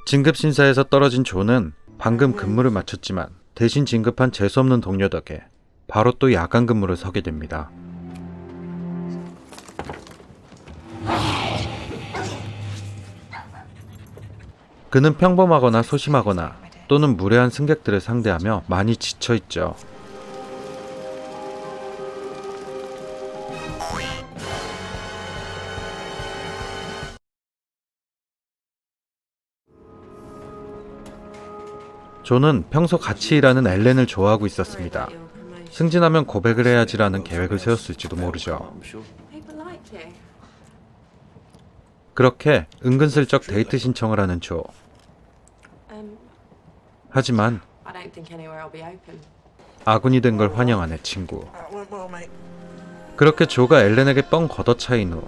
진급심사에서 떨어진 조는 방금 근무를 마쳤지만 대신 진급한 재수없는 동료 덕에 바로 또 야간 근무를 서게 됩니다. 그는 평범하거나 소심하거나 또는 무례한 승객들을 상대하며 많이 지쳐있죠. 조는 평소 같이 일하는 엘렌을 좋아하고 있었습니다. 승진하면 고백을 해야지라는 계획을 세웠을지도 모르죠. 그렇게 은근슬쩍 데이트 신청을 하는 조. 하지만 아군이 된 걸 환영하네 친구. 그렇게 조가 엘렌에게 뻥 걷어차인 후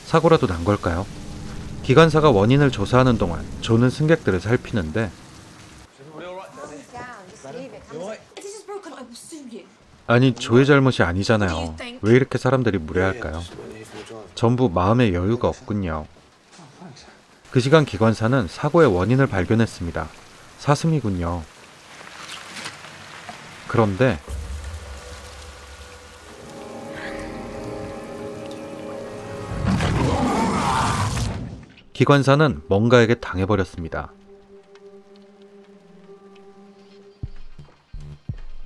사고라도 난 걸까요? 기관사가 원인을 조사하는 동안 조는 승객들을 살피는데 아니 조의 잘못이 아니잖아요. 왜 이렇게 사람들이 무례할까요? 전부 마음의 여유가 없군요. 그 시간 기관사는 사고의 원인을 발견했습니다. 사슴이군요. 그런데 기관사는 뭔가에게 당해버렸습니다.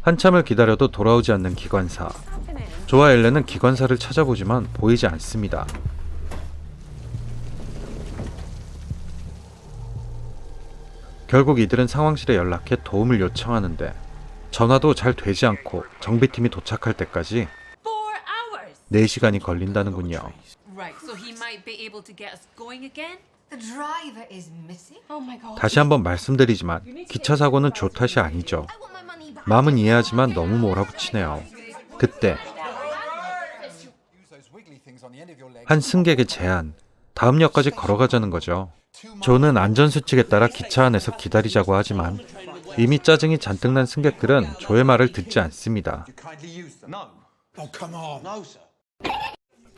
한참을 기다려도 돌아오지 않는 기관사. 조와 엘렌은 기관사를 찾아보지만 보이지 않습니다. 결국 이들은 상황실에 연락해 도움을 요청하는데 전화도 잘 되지 않고 정비팀이 도착할 때까지 4시간이 걸린다는군요. 다시 한번 말씀드리지만 기차 사고는 조 탓이 아니죠. 마음은 이해하지만 너무 몰아붙이네요. 그때 한 승객의 제안, 다음 역까지 걸어가자는 거죠. 조는 안전수칙에 따라 기차 안에서 기다리자고 하지만 이미 짜증이 잔뜩 난 승객들은 조의 말을 듣지 않습니다.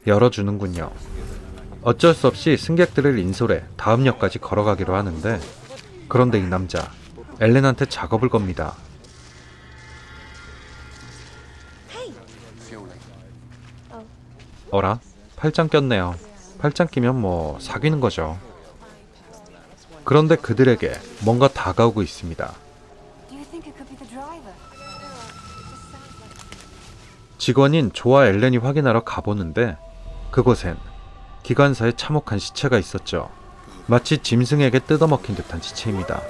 열어주는군요. 어쩔 수 없이 승객들을 인솔해 다음 역까지 걸어가기로 하는데 그런데 이 남자 엘렌한테 작업을 겁니다. 어라? 팔짱 꼈네요. 팔짱 끼면 뭐 사귀는 거죠. 그런데 그들에게 뭔가 다가오고 있습니다. 직원인 조와 엘렌이 확인하러 가보는데 그곳엔 기관사의 참혹한 시체가 있었죠. 마치 짐승에게 뜯어먹힌 듯한 시체입니다.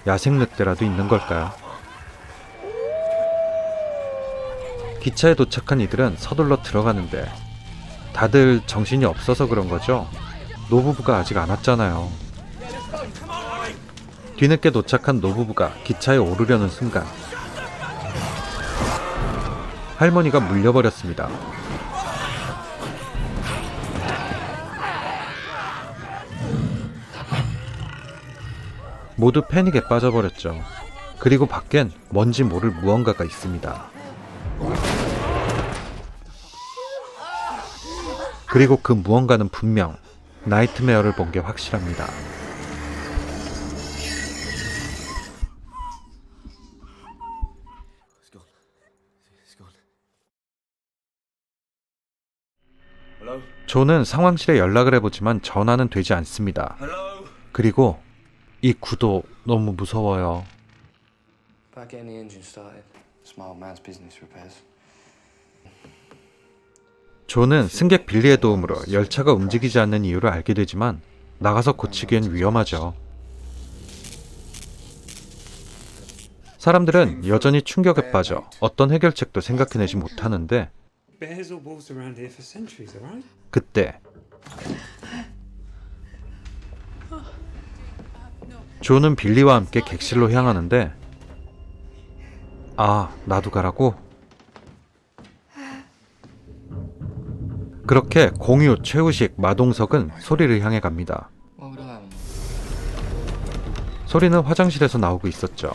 야생 늑대라도 있는 걸까요? 기차에 도착한 이들은 서둘러 들어가는데 다들 정신이 없어서 그런 거죠. 노부부가 아직 안 왔잖아요. 뒤늦게 도착한 노부부가 기차에 오르려는 순간 할머니가 물려버렸습니다. 모두 패닉에 빠져버렸죠. 그리고 밖엔 뭔지 모를 무언가가 있습니다. 그리고 그 무언가는 분명 나이트메어를 본 게 확실합니다. 조는 상황실에 연락을 해보지만 전화는 되지 않습니다. 그리고 이 구도 너무 무서워요. 조는 승객 빌리의 도움으로 열차가 움직이지 않는 이유를 알게 되지만 나가서 고치기엔 위험하죠. 사람들은 여전히 충격에 빠져 어떤 해결책도 생각해내지 못하는데 그때 조는 빌리와 함께 객실로 향하는데 아, 나도 가라고? 그렇게 공유, 최우식, 마동석은 소리를 향해 갑니다. 소리는 화장실에서 나오고 있었죠.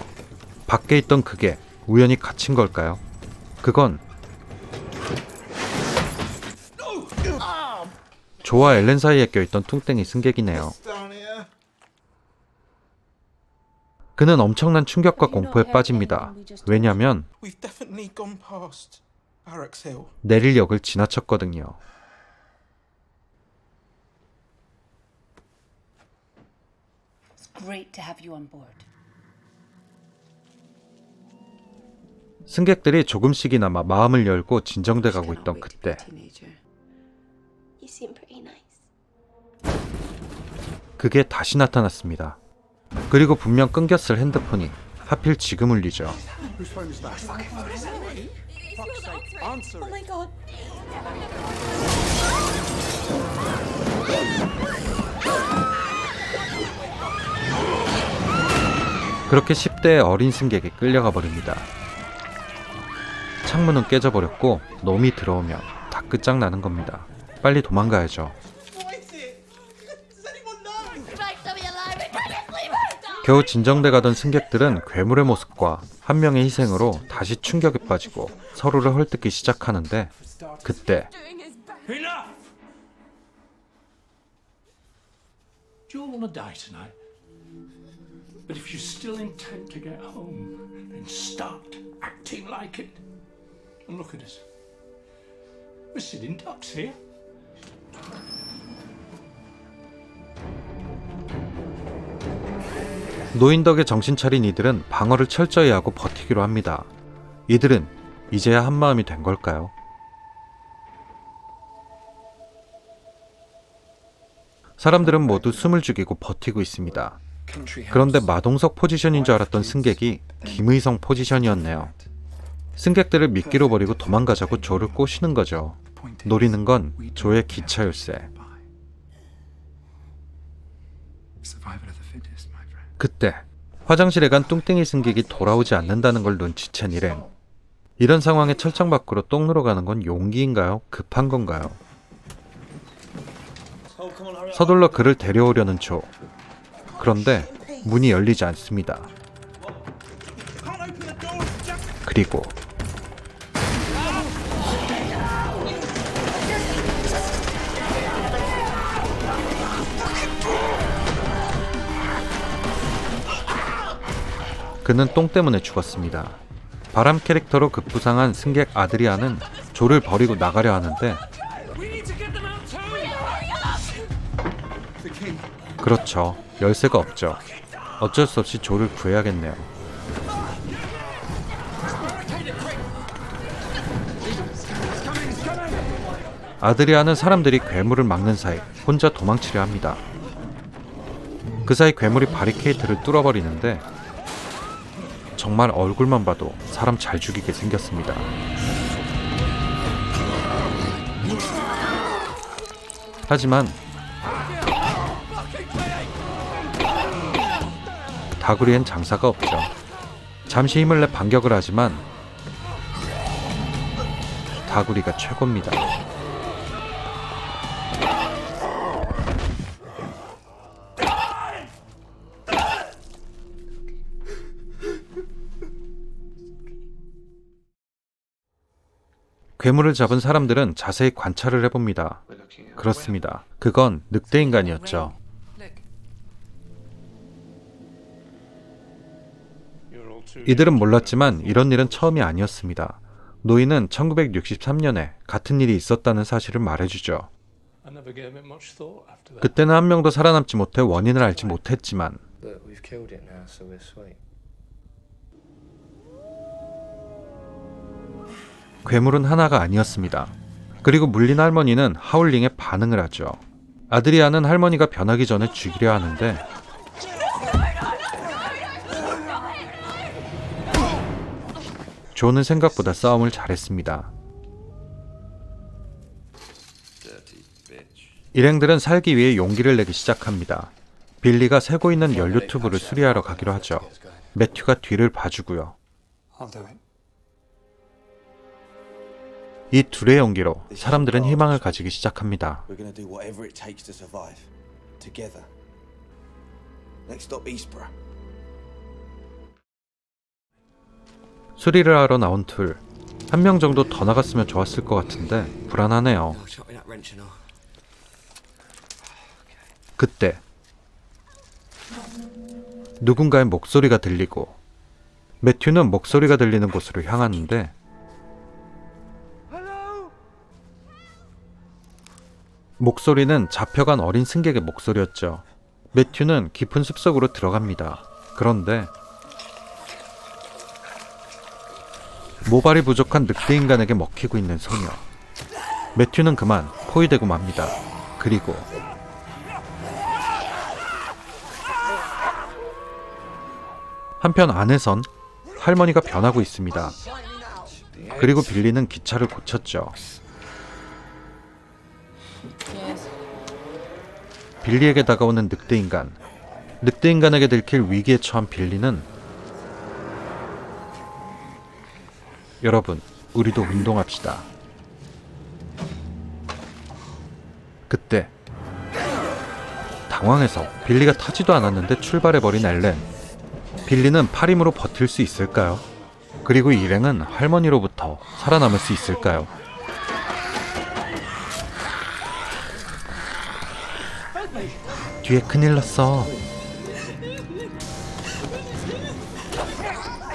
밖에 있던 그게 우연히 갇힌 걸까요? 그건 조와 엘렌 사이에 껴있던 뚱땡이 승객이네요. 그는 엄청난 충격과 공포에 빠집니다. 왜냐면 내릴 역을 지나쳤거든요. 승객들이 조금씩이나마 마음을 열고 진정돼 가고 있던 그때 그게 다시 나타났습니다. 그리고 분명 끊겼을 핸드폰이 하필 지금 울리죠. 그렇게 10대의 어린 승객이 끌려가 버립니다. 창문은 깨져버렸고 놈이 들어오면 다 끝장나는 겁니다. 빨리 도망가야죠. 겨우 진정돼 가던 승객들은 괴물의 모습과 한 명의 희생으로 다시 충격에 빠지고 서로를 헐뜯기 시작하는데 그때 Do you all want to die tonight? But if you're still intent to get home, then start acting like it. And look at us. We're sitting ducks here. 노인 덕에 정신 차린 이들은 방어를 철저히 하고 버티기로 합니다. 이들은 이제야 한마음이 된 걸까요? 사람들은 모두 숨을 죽이고 버티고 있습니다. 그런데 마동석 포지션인 줄 알았던 승객이 김의성 포지션이었네요. 승객들을 미끼로 버리고 도망가자고 조를 꼬시는 거죠. 노리는 건 조의 기차 열쇠. 그때 화장실에 간 뚱땡이 승객이 돌아오지 않는다는 걸 눈치챈 일행. 이런 상황에 철창 밖으로 똥 누러 가는 건 용기인가요? 급한 건가요? 서둘러 그를 데려오려는 조. 그런데 문이 열리지 않습니다. 그리고 그는 똥 때문에 죽었습니다. 바람 캐릭터로 급부상한 승객 아드리아는 조를 버리고 나가려 하는데 그렇죠. 열쇠가 없죠. 어쩔 수 없이 조를 구해야겠네요. 아드리아는 사람들이 괴물을 막는 사이 혼자 도망치려 합니다. 그 사이 괴물이 바리케이트를 뚫어버리는데 정말 얼굴만 봐도 사람 잘 죽이게 생겼습니다. 하지만 다구리엔 장사가 없죠. 잠시 힘을 내 반격을 하지만 다구리가 최고입니다. 괴물을 잡은 사람들은 자세히 관찰을 해봅니다. 그렇습니다. 그건 늑대인간이었죠. 이들은 몰랐지만 이런 일은 처음이 아니었습니다. 노인은 1963년에 같은 일이 있었다는 사실을 말해주죠. 그때는 한 명도 살아남지 못해 원인을 알지 못했지만 괴물은 하나가 아니었습니다. 그리고 물린 할머니는 하울링에 반응을 하죠. 아드리아는 할머니가 변하기 전에 죽이려 하는데 조는 생각보다 싸움을 잘했습니다. 일행들은 살기 위해 용기를 내기 시작합니다. 빌리가 새고 있는 연료 튜브를 수리하러 가기로 하죠. 매튜가 뒤를 봐주고요. 이 둘의 연기로 사람들은 희망을 가지기 시작합니다. 수리를 하러 나온 둘. 한 명 정도 더 나갔으면 좋았을 것 같은데 불안하네요. 그때 누군가의 목소리가 들리고 매튜는 목소리가 들리는 곳으로 향하는데 목소리는 잡혀간 어린 승객의 목소리였죠. 매튜는 깊은 숲속으로 들어갑니다. 그런데 모발이 부족한 늑대 인간에게 먹히고 있는 소녀. 매튜는 그만 포위되고 맙니다. 그리고 한편 안에선 할머니가 변하고 있습니다. 그리고 빌리는 기차를 고쳤죠. 빌리에게 다가오는 늑대인간. 늑대인간에게 들킬 위기에 처한 빌리는 여러분, 우리도 운동합시다. 그때 당황해서 빌리가 타지도 않았는데 출발해버린 엘렌. 빌리는 팔 힘으로 버틸 수 있을까요? 그리고 일행은 할머니로부터 살아남을 수 있을까요? 뒤에 큰일 났어.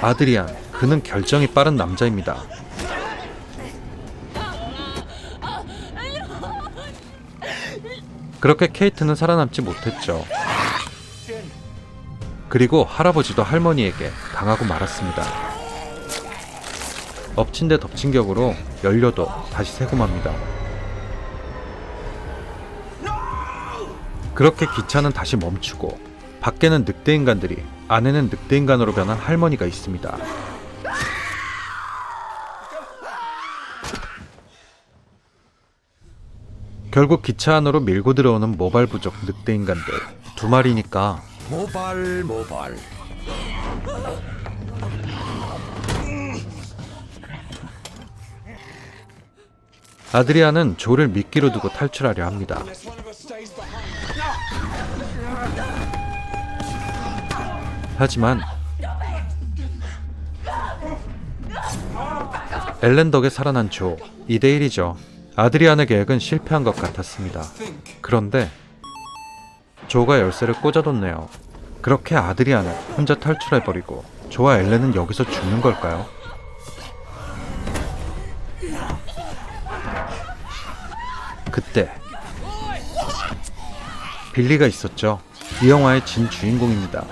아드리안, 그는 결정이 빠른 남자입니다. 그렇게 케이트는 살아남지 못했죠. 그리고 할아버지도 할머니에게 당하고 말았습니다. 엎친 데 덮친 격으로 연료도 다시 새고 맙니다. 그렇게 기차는 다시 멈추고 밖에는 늑대인간들이, 안에는 늑대인간으로 변한 할머니가 있습니다. 결국 기차 안으로 밀고 들어오는 모발 부족 늑대인간들 두 마리니까 모발. 아드리아는 조를 미끼로 두고 탈출하려 합니다. 하지만 엘렌 덕에 살아난 조, 2대1이죠. 아드리안의 계획은 실패한 것 같았습니다. 그런데 조가 열쇠를 꽂아뒀네요. 그렇게 아드리안은 혼자 탈출해버리고 조와 엘렌은 여기서 죽는 걸까요? 그때 빌리가 있었죠. 이 영화의 진 주인공입니다.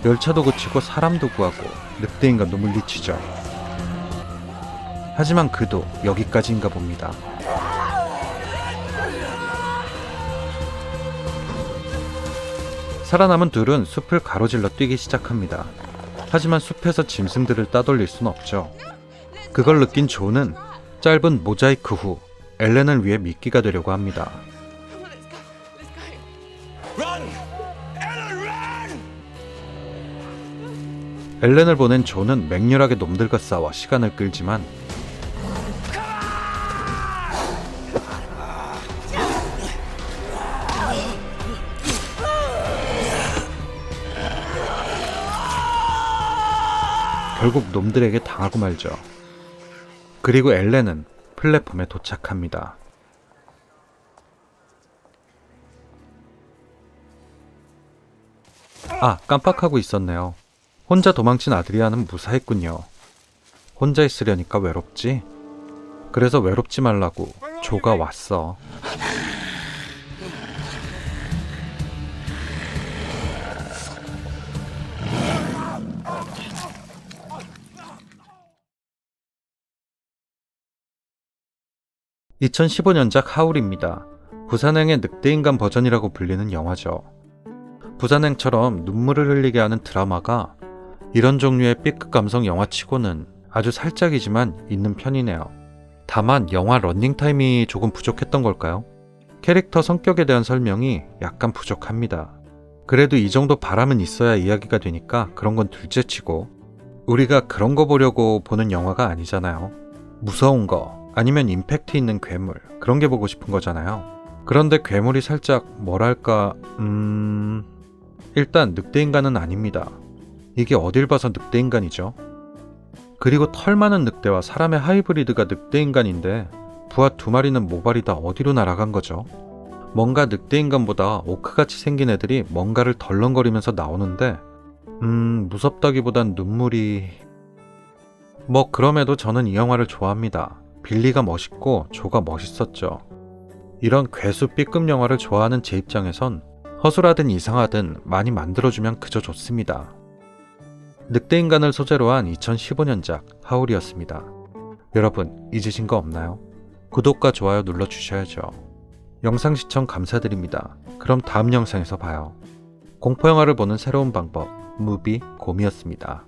열차도 그치고 사람도 구하고 늑대인간도 물리치죠. 하지만 그도 여기까지인가 봅니다. 살아남은 둘은 숲을 가로질러 뛰기 시작합니다. 하지만 숲에서 짐승들을 따돌릴 순 없죠. 그걸 느낀 조는 짧은 모자이크 후 엘렌을 위해 미끼가 되려고 합니다. 엘렌을 보낸 조는 맹렬하게 놈들과 싸워 시간을 끌지만 결국 놈들에게 당하고 말죠. 그리고 엘렌은 플랫폼에 도착합니다. 아, 깜빡하고 있었네요. 혼자 도망친 아드리아는 무사했군요. 혼자 있으려니까 외롭지? 그래서 외롭지 말라고 조가 왔어. (2015년작) 하울입니다. 부산행의 늑대인간 버전이라고 불리는 영화죠. 부산행처럼 눈물을 흘리게 하는 드라마가 이런 종류의 B급 감성 영화치고는 아주 살짝이지만 있는 편이네요. 다만 영화 러닝타임이 조금 부족했던 걸까요? 캐릭터 성격에 대한 설명이 약간 부족합니다. 그래도 이 정도 바람은 있어야 이야기가 되니까 그런 건 둘째치고 우리가 그런 거 보려고 보는 영화가 아니잖아요. 무서운 거 아니면 임팩트 있는 괴물, 그런 게 보고 싶은 거잖아요. 그런데 괴물이 살짝 뭐랄까 일단 늑대인간은 아닙니다. 이게 어딜 봐서 늑대인간이죠. 그리고 털 많은 늑대와 사람의 하이브리드가 늑대인간인데 부하 두 마리는 모발이 다 어디로 날아간 거죠? 뭔가 늑대인간보다 오크같이 생긴 애들이 뭔가를 덜렁거리면서 나오는데 무섭다기보단 눈물이... 뭐 그럼에도 저는 이 영화를 좋아합니다. 빌리가 멋있고 조가 멋있었죠. 이런 괴수 B급 영화를 좋아하는 제 입장에선 허술하든 이상하든 많이 만들어주면 그저 좋습니다. 늑대인간을 소재로 한 2015년작 하울이었습니다. 여러분 잊으신 거 없나요? 구독과 좋아요 눌러주셔야죠. 영상 시청 감사드립니다. 그럼 다음 영상에서 봐요. 공포영화를 보는 새로운 방법 무비 곰이었습니다.